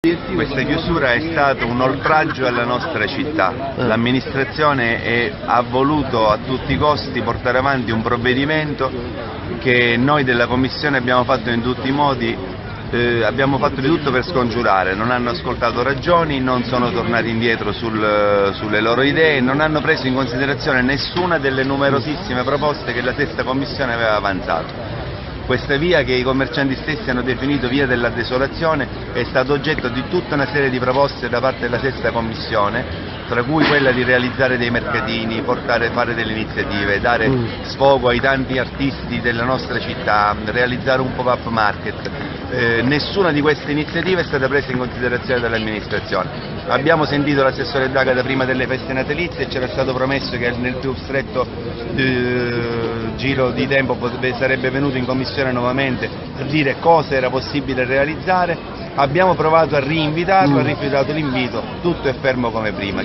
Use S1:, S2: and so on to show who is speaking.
S1: Questa chiusura è stato un oltraggio alla nostra città. L'amministrazione ha voluto a tutti i costi portare avanti un provvedimento che noi della Commissione abbiamo fatto in tutti i modi, abbiamo fatto di tutto per scongiurare. Non hanno ascoltato ragioni, non sono tornati indietro sulle loro idee, non hanno preso in considerazione nessuna delle numerosissime proposte che la Sesta Commissione aveva avanzato. Questa via, che i commercianti stessi hanno definito via della desolazione, è stato oggetto di tutta una serie di proposte da parte della Sesta Commissione, tra cui quella di realizzare dei mercatini, fare delle iniziative, dare sfogo ai tanti artisti della nostra città, realizzare un pop-up market. Nessuna di queste iniziative è stata presa in considerazione dall'amministrazione. Abbiamo sentito l'assessore D'Agata prima delle feste natalizie e ci era stato promesso che nel più stretto giro di tempo sarebbe venuto in commissione nuovamente a dire cosa era possibile realizzare. Abbiamo provato a rinvitarlo, ha rifiutato l'invito, tutto è fermo come prima.